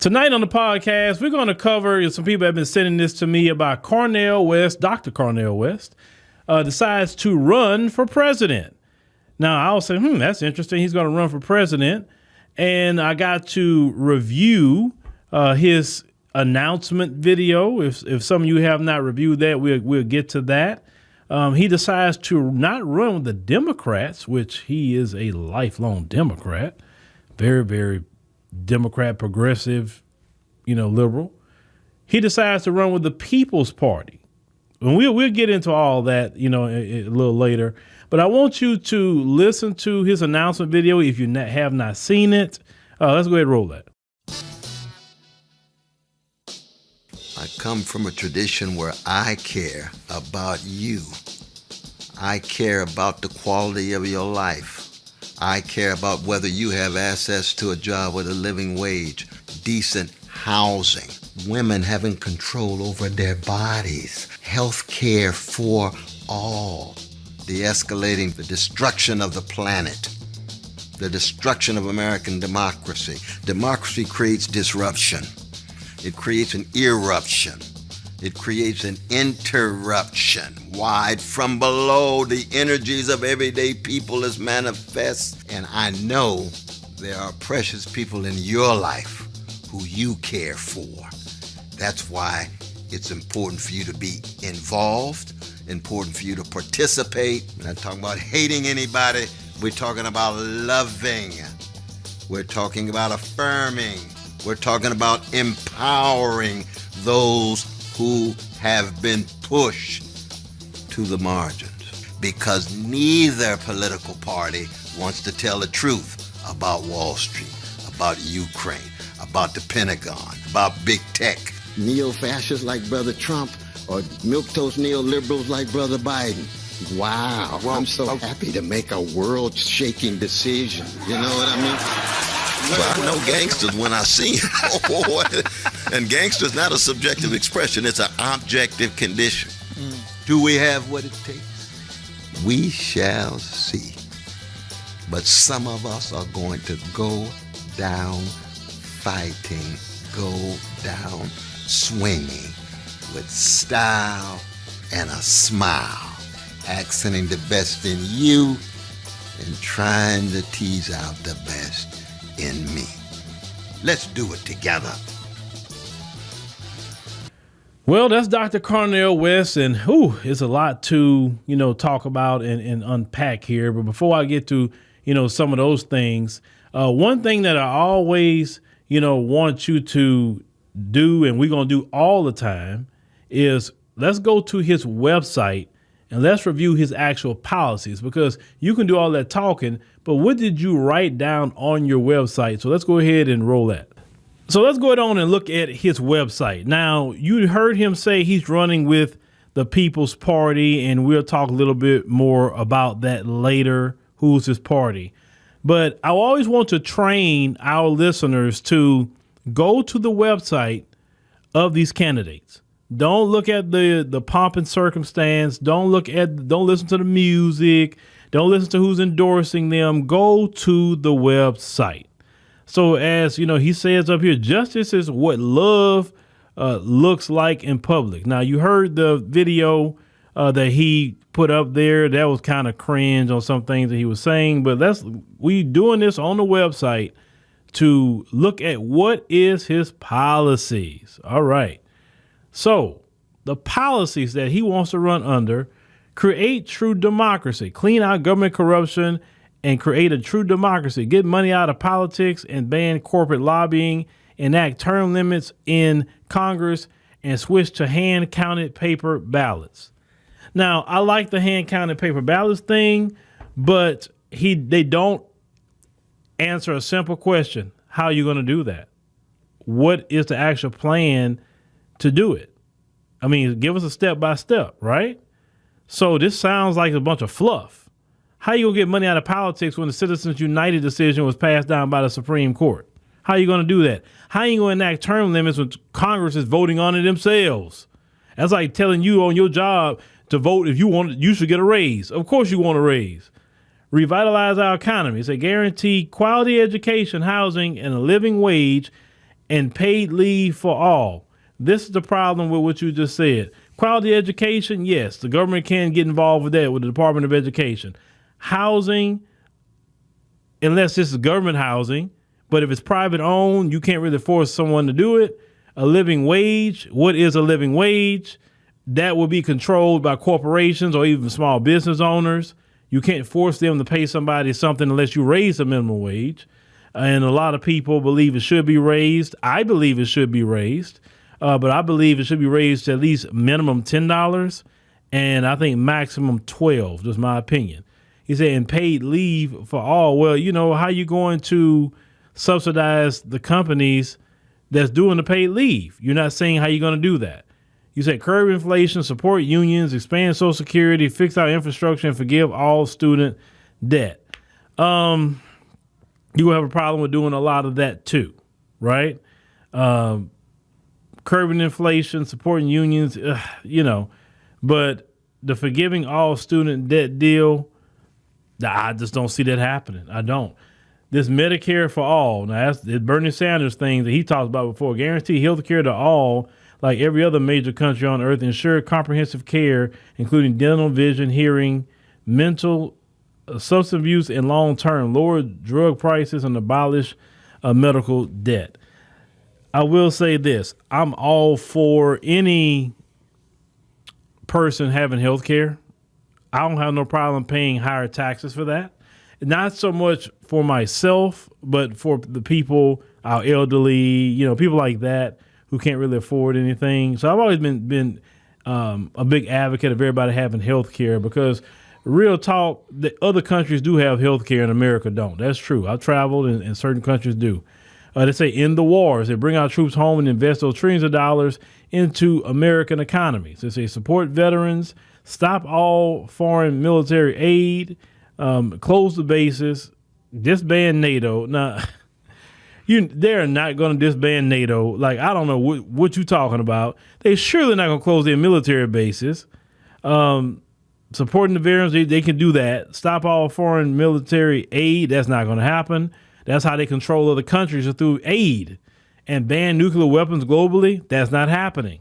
Tonight on the podcast, we're going to cover, some people have been sending this to me about Cornel West. Dr. Cornel West decides to run for president. Now, I'll say, that's interesting. He's going to run for president. And I got to review his announcement video. If some of you have not reviewed that, we'll get to that. He decides to not run with the Democrats, which he is a lifelong Democrat. Very, very Democrat, progressive, liberal. He decides to run with the People's Party. And we'll get into all that, a little later. But I want you to listen to his announcement video if you have not seen it. Let's go ahead and roll that. I come from a tradition where I care about you. I care about the quality of your life. I care about whether you have access to a job with a living wage, decent housing, women having control over their bodies, health care for all, de-escalating the destruction of the planet, the destruction of American democracy. Democracy creates disruption. It creates an eruption. It creates an interruption. Wide from below, the energies of everyday people is manifest. And I know there are precious people in your life who you care for. That's why it's important for you to be involved, important for you to participate. We're not talking about hating anybody. We're talking about loving. We're talking about affirming. We're talking about empowering those who have been pushed to the margins, because neither political party wants to tell the truth about Wall Street, about Ukraine, about the Pentagon, about big tech. Neo-fascists like Brother Trump or milquetoast neoliberals like Brother Biden. Wow, well, I'm so happy to make a world-shaking decision. You know what I mean? Well, I know gangsters when I see them. And gangster's not a subjective expression. It's an objective condition. Do we have what it takes? We shall see. But some of us are going to go down fighting, go down swinging with style and a smile, accenting the best in you and trying to tease out the best in me. Let's do it together. Well, that's Dr. Cornel West, and it's a lot to, talk about and unpack here. But before I get to, some of those things, one thing that I always, want you to do, and we're going to do all the time, is let's go to his website and let's review his actual policies, because you can do all that talking, but what did you write down on your website? So let's go ahead and roll that. So let's go ahead on and look at his website. Now, you heard him say he's running with the People's Party, and we'll talk a little bit more about that later, who's his party. But I always want to train our listeners to go to the website of these candidates. Don't look at the pomp and circumstance. Don't listen to the music. Don't listen to who's endorsing them. Go to the website. So as he says up here, justice is what love looks like in public. Now, you heard the video that he put up there. That was kind of cringe on some things that he was saying, but we doing this on the website to look at what is his policies. All right. So the policies that he wants to run under: create true democracy, clean out government corruption, and create a true democracy, get money out of politics and ban corporate lobbying, enact term limits in Congress, and switch to hand-counted paper ballots. Now, I like the hand-counted paper ballots thing, but they don't answer a simple question. How are you going to do that? What is the actual plan to do it? I mean, give us a step-by-step, right? So this sounds like a bunch of fluff. How you going to get money out of politics when the Citizens United decision was passed down by the Supreme Court? How are you going to do that? How are you going to enact term limits when Congress is voting on it themselves? That's like telling you on your job to vote if you should get a raise. Of course you want a raise. Revitalize our economy. It's a guarantee quality education, housing, and a living wage, and paid leave for all. This is the problem with what you just said. Quality education, yes, the government can get involved with that with the Department of Education. Housing, unless this is government housing, but if it's private owned, you can't really force someone to do it. A living wage, what is a living wage? That will be controlled by corporations or even small business owners. You can't force them to pay somebody something unless you raise the minimum wage. And a lot of people believe it should be raised. I believe it should be raised, but I believe it should be raised to at least minimum $10 and I think maximum $12, just my opinion. He said, and paid leave for all. Well, you know, how you going to subsidize the companies that's doing the paid leave? You're not saying how you're going to do that. You said curb inflation, support unions, expand Social Security, fix our infrastructure, and forgive all student debt. You will have a problem with doing a lot of that too, right? Curbing inflation, supporting unions, you know, but the forgiving all student debt deal, I just don't see that happening. I don't. This Medicare for all, now that's the Bernie Sanders thing that he talked about before, guarantee health care to all, like every other major country on earth, ensure comprehensive care, including dental, vision, hearing, mental, substance abuse, and long-term, lower drug prices, and abolish medical debt. I will say this. I'm all for any person having health care. I don't have no problem paying higher taxes for that. Not so much for myself, but for the people, our elderly, you know, people like that who can't really afford anything. So I've always been a big advocate of everybody having health care because real talk, the other countries do have health care and America don't. That's true. I've traveled and certain countries do. They say end the wars. They bring our troops home and invest those trillions of dollars into American economies. They say support veterans, stop all foreign military aid, close the bases, disband NATO. Now, they're not going to disband NATO. Like, I don't know what you're talking about. They surely not going to close their military bases. Supporting the veterans, they can do that. Stop all foreign military aid. That's not going to happen. That's how they control other countries, is through aid. And ban nuclear weapons globally. That's not happening.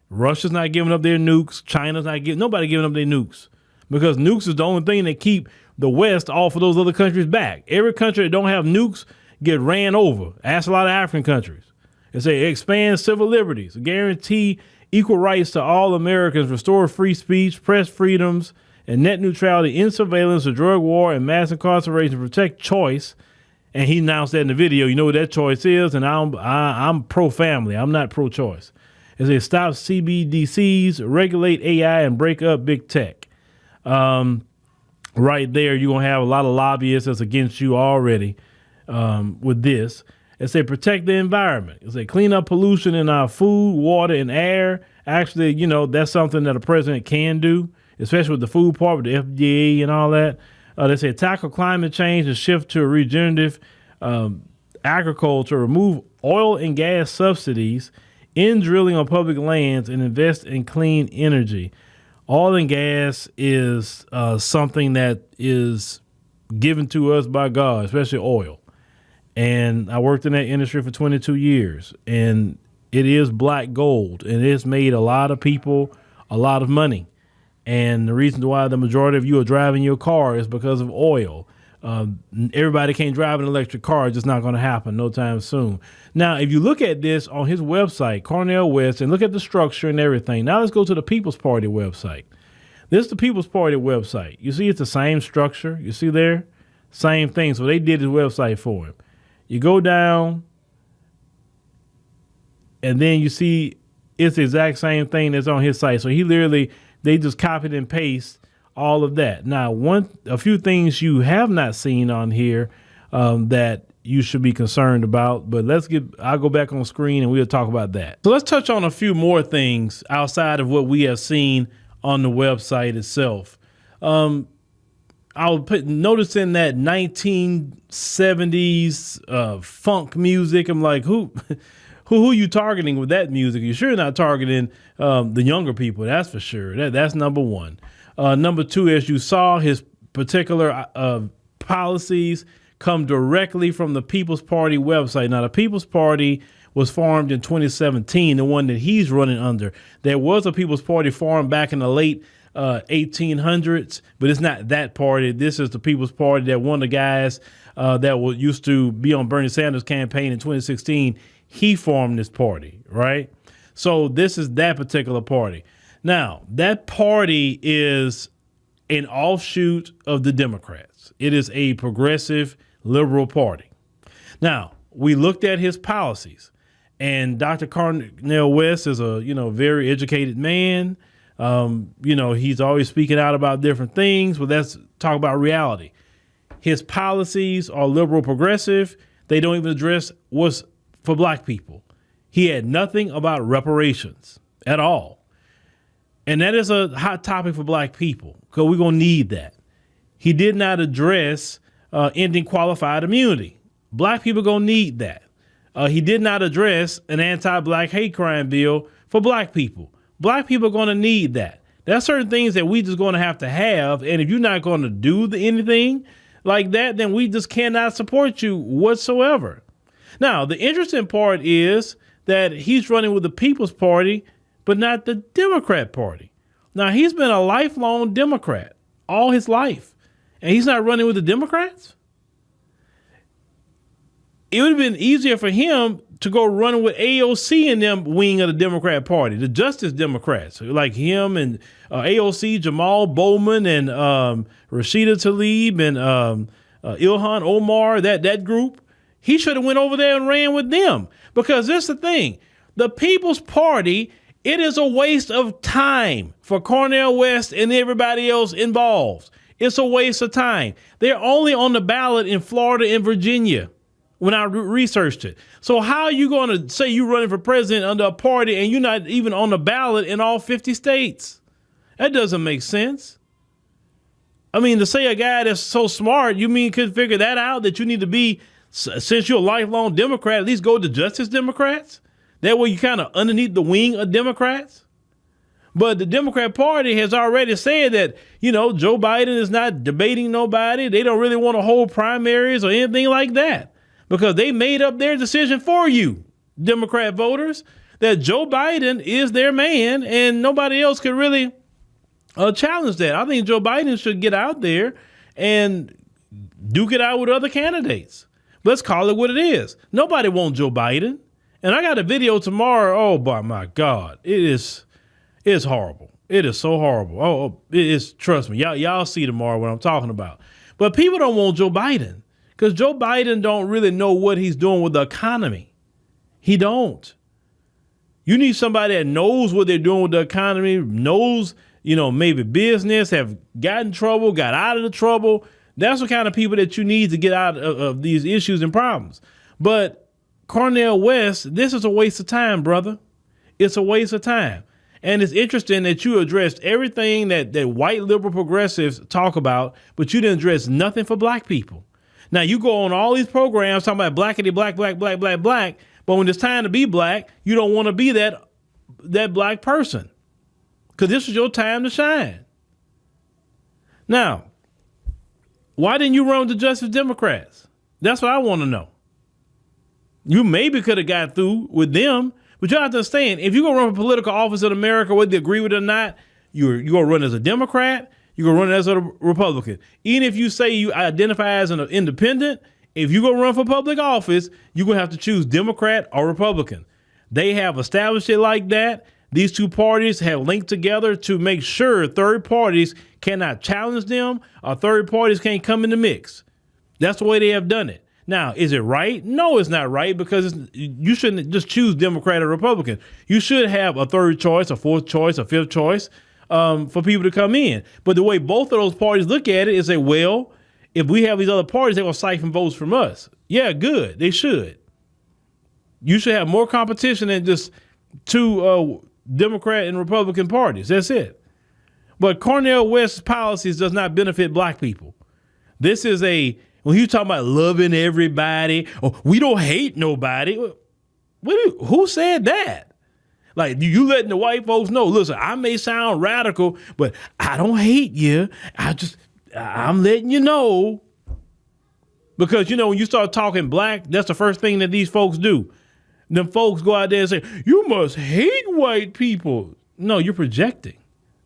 Russia's not giving up their nukes. China's not nobody giving up their nukes, because nukes is the only thing that keep the West off of those other countries back. Every country that don't have nukes get ran over. Ask a lot of African countries. They say expand civil liberties, guarantee equal rights to all Americans, restore free speech, press freedoms, and net neutrality, end surveillance, a drug war, and mass incarceration, protect choice. And he announced that in the video. You know what that choice is? And I'm pro-family. I'm not pro-choice. It says stop CBDCs, regulate AI, and break up big tech. Right there, you're going to have a lot of lobbyists that's against you already with this. It say protect the environment. It say clean up pollution in our food, water, and air. Actually, you know, that's something that a president can do, especially with the food part, with the FDA and all that. They say tackle climate change and shift to a regenerative agriculture, remove oil and gas subsidies, end drilling on public lands, and invest in clean energy. Oil and gas is something that is given to us by God, especially oil. And I worked in that industry for 22 years, and it is black gold, and it's made a lot of people a lot of money. And the reason why the majority of you are driving your car is because of oil. Everybody can't drive an electric car. It's just not going to happen no time soon. Now, if you look at this on his website, Cornel West, and look at the structure and everything. Now let's go to the People's Party website. This is the People's Party website. You see it's the same structure. You see there? Same thing. So they did his website for him. You go down, and then you see it's the exact same thing that's on his site. So they just copied and paste all of that. Now, a few things you have not seen on here that you should be concerned about, but I'll go back on screen and we'll talk about that. So let's touch on a few more things outside of what we have seen on the website itself. Notice in that 1970s funk music, I'm like, who are you targeting with that music? You're sure not targeting the younger people, that's for sure. That's number one. Number two, as you saw, his particular policies come directly from the People's Party website. Now, the People's Party was formed in 2017, the one that he's running under. There was a People's Party formed back in the late 1800s, but it's not that party. This is the People's Party that one of the guys that used to be on Bernie Sanders' campaign in 2016, he formed this party, right? So this is that particular party. Now, that party is an offshoot of the Democrats. It is a progressive liberal party. Now, we looked at his policies, and Dr. Cornel West is a, very educated man. He's always speaking out about different things, but let's talk about reality. His policies are liberal progressive. They don't even address what's for black people. He had nothing about reparations at all. And that is a hot topic for black people because we're going to need that. He did not address ending qualified immunity. Black people going to need that. He did not address an anti-black hate crime bill for black people. Black people are going to need that. There's certain things that we just going to have. And if you're not going to do anything like that, then we just cannot support you whatsoever. Now, the interesting part is that he's running with the People's Party, but not the Democrat Party. Now, he's been a lifelong Democrat all his life, and he's not running with the Democrats. It would have been easier for him to go running with AOC and them wing of the Democrat Party, the Justice Democrats, like him and AOC, Jamal Bowman and Rashida Tlaib and Ilhan Omar, that group. He should have went over there and ran with them, because this is the thing. The People's Party, it is a waste of time for Cornel West and everybody else involved. It's a waste of time. They're only on the ballot in Florida and Virginia when I researched it. So how are you going to say you're running for president under a party and you're not even on the ballot in all 50 states? That doesn't make sense. I mean, to say a guy that's so smart, you mean could figure that out, that you need to be, since you're a lifelong Democrat, at least go to Justice Democrats? That way you kind of underneath the wing of Democrats? But the Democrat Party has already said that, Joe Biden is not debating nobody. They don't really want to hold primaries or anything like that, because they made up their decision for you, Democrat voters, that Joe Biden is their man and nobody else could really challenge that. I think Joe Biden should get out there and duke it out with other candidates. Let's call it what it is. Nobody wants Joe Biden. And I got a video tomorrow. Oh, my God. It's horrible. It is so horrible. Oh, it is. Trust me. Y'all see tomorrow what I'm talking about. But people don't want Joe Biden because Joe Biden don't really know what he's doing with the economy. He don't. You need somebody that knows what they're doing with the economy, knows, maybe business, have gotten in trouble, got out of the trouble. That's the kind of people that you need to get out of these issues and problems. But Cornel West, this is a waste of time, brother. It's a waste of time. And it's interesting that you addressed everything that white liberal progressives talk about, but you didn't address nothing for black people. Now, you go on all these programs talking about blackity, black, but when it's time to be black, you don't want to be that black person, because this is your time to shine. Now, why didn't you run with the Justice Democrats? That's what I want to know. You maybe could have got through with them, but you have to understand, if you're going to run for political office in America, whether you agree with it or not, you're going to run as a Democrat, you're going to run as a Republican. Even if you say you identify as an independent, if you're going to run for public office, you're going to have to choose Democrat or Republican. They have established it like that. These two parties have linked together to make sure third parties cannot challenge them or third parties can't come in the mix. That's the way they have done it. Now, is it right? No, it's not right, because you shouldn't just choose Democrat or Republican. You should have a third choice, a fourth choice, a fifth choice for people to come in. But the way both of those parties look at it is say, well, if we have these other parties, they're going to siphon votes from us. Yeah, good. They should. You should have more competition than just two Democrat and Republican parties. That's it. But Cornel West's policies does not benefit black people. This is when you talking about loving everybody, or we don't hate nobody. Who said that? Like, you letting the white folks know, listen, I may sound radical, but I don't hate you. I'm letting you know. Because, when you start talking black, that's the first thing that these folks do. Them folks go out there and say, you must hate white people. No, you're projecting.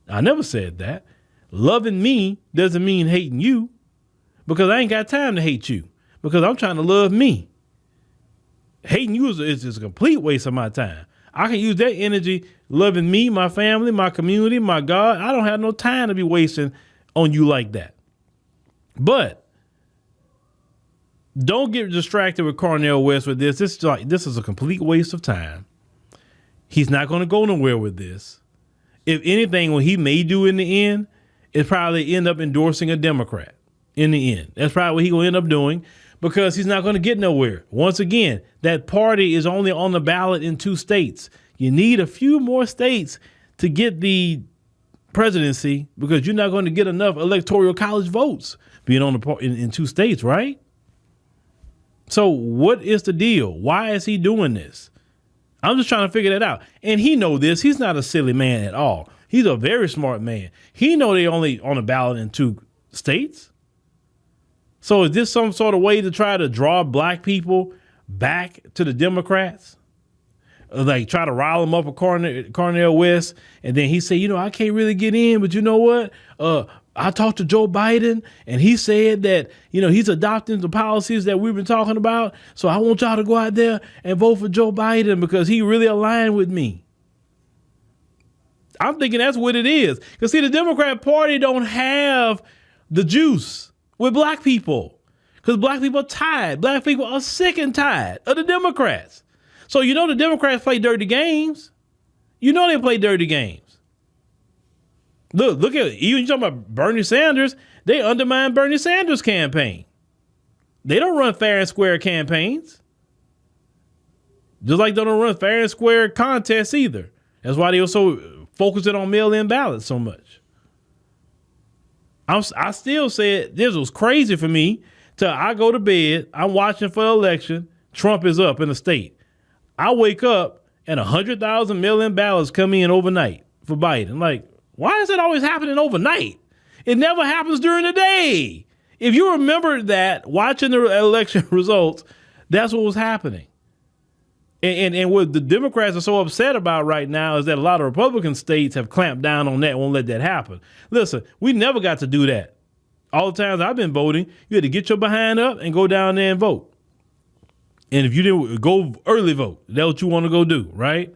I never said that. Loving me doesn't mean hating you, because I ain't got time to hate you, because I'm trying to love me. Hating you is a complete waste of my time. I can use that energy loving me, my family, my community, my God. I don't have no time to be wasting on you like that. But don't get distracted with Cornel West with this. This is a complete waste of time. He's not going to go nowhere with this. If anything, what he may do in the end is probably end up endorsing a Democrat in the end. That's probably what he's going to end up doing, because he's not going to get nowhere. Once again, that party is only on the ballot in 2 states. You need a few more states to get the presidency, because you're not going to get enough electoral college votes being on the in 2 states, right? So what is the deal? Why is he doing this? I'm just trying to figure that out. And he know this. He's not a silly man at all. He's a very smart man. He know they only on the ballot in 2 states. So is this some sort of way to try to draw black people back to the Democrats? Like try to rile them up with Cornel West. And then he said, I can't really get in, but you know what? I talked to Joe Biden and he said that, he's adopting the policies that we've been talking about. So I want y'all to go out there and vote for Joe Biden because he really aligned with me. I'm thinking that's what it is. Because see, the Democrat Party don't have the juice with black people, because black people are tired. Black people are sick and tired of the Democrats. So the Democrats play dirty games. They play dirty games. Look at it. Even you talking about Bernie Sanders, they undermine Bernie Sanders' campaign. They don't run fair and square campaigns. Just like they don't run fair and square contests either. That's why they were so focusing on mail-in ballots so much. I still said this was crazy for me till I go to bed. I'm watching for the election. Trump is up in the state. I wake up and 100,000 mail-in ballots come in overnight for Biden. Like, why is it always happening overnight? It never happens during the day. If you remember that, watching the election results, that's what was happening. And what the Democrats are so upset about right now is that a lot of Republican states have clamped down on that, won't let that happen. Listen, we never got to do that. All the times I've been voting, you had to get your behind up and go down there and vote. And if you didn't go early vote, that's what you want to go do, right?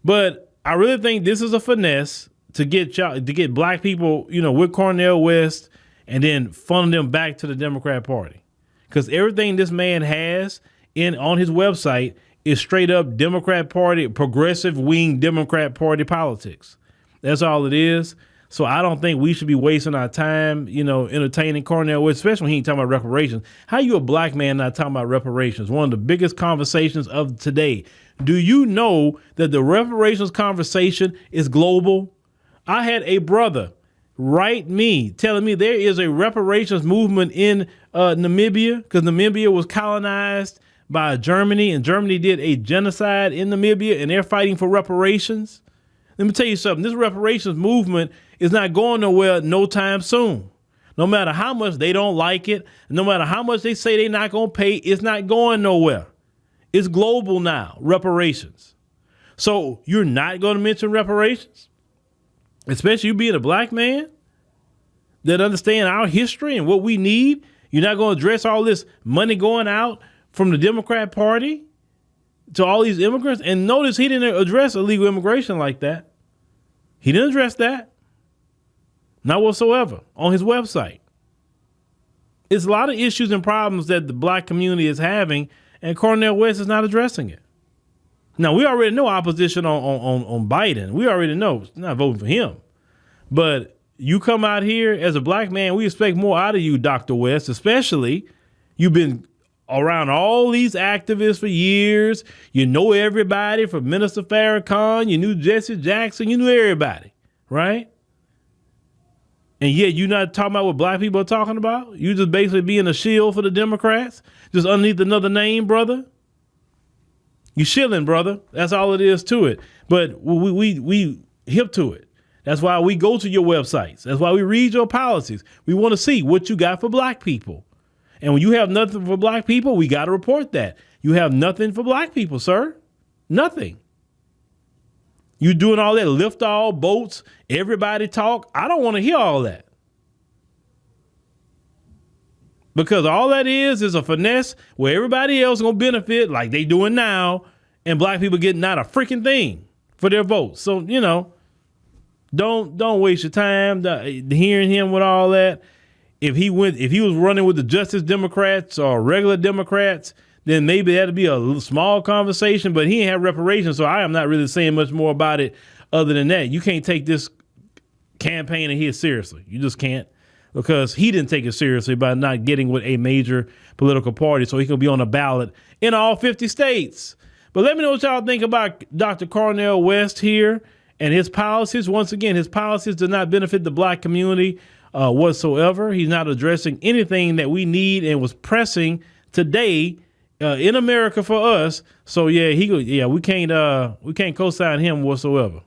But I really think this is a finesse to get black people, with Cornel West, and then funnel them back to the Democrat Party. Because everything this man has on his website is straight up Democrat Party, progressive wing Democrat Party politics. That's all it is. So I don't think we should be wasting our time, entertaining Cornel West, especially when he ain't talking about reparations. How you a black man not talking about reparations? One of the biggest conversations of today. Do you know that the reparations conversation is global? I had a brother write me telling me there is a reparations movement in Namibia, because Namibia was colonized by Germany, and Germany did a genocide in Namibia, and they're fighting for reparations. Let me tell you something. This reparations movement is not going nowhere no time soon. No matter how much they don't like it, no matter how much they say they're not going to pay, it's not going nowhere. It's global now, reparations. So you're not going to mention reparations? Especially you being a black man that understand our history and what we need. You're not going to address all this money going out from the Democrat Party to all these immigrants. And notice he didn't address illegal immigration like that. He didn't address that. Not whatsoever on his website. It's a lot of issues and problems that the black community is having, and Cornel West is not addressing it. Now, we already know opposition on Biden. We already know not voting for him. But you come out here as a black man, we expect more out of you, Dr. West, especially you've been around all these activists for years. You know everybody from Minister Farrakhan. You knew Jesse Jackson. You knew everybody, right? And yet you're not talking about what black people are talking about? You just basically being a shield for the Democrats, just underneath another name, brother. You shilling, brother. That's all it is to it. But we hip to it. That's why we go to your websites. That's why we read your policies. We want to see what you got for black people. And when you have nothing for black people, we got to report that. You have nothing for black people, sir. Nothing. You doing all that lift all boats, everybody talk. I don't want to hear all that. Because all that is a finesse where everybody else going to benefit like they doing now, and black people getting not a freaking thing for their votes. So, don't waste your time hearing him with all that. If he was running with the Justice Democrats or regular Democrats, then maybe that'd be a small conversation, but he ain't have reparations. So I am not really saying much more about it other than that. You can't take this campaign of his seriously. You just can't, because he didn't take it seriously by not getting with a major political party so he can be on a ballot in all 50 states. But let me know what y'all think about Dr. Cornel West here and his policies. Once again, his policies do not benefit the black community whatsoever. He's not addressing anything that we need and was pressing today in America for us. So we can't co-sign him whatsoever.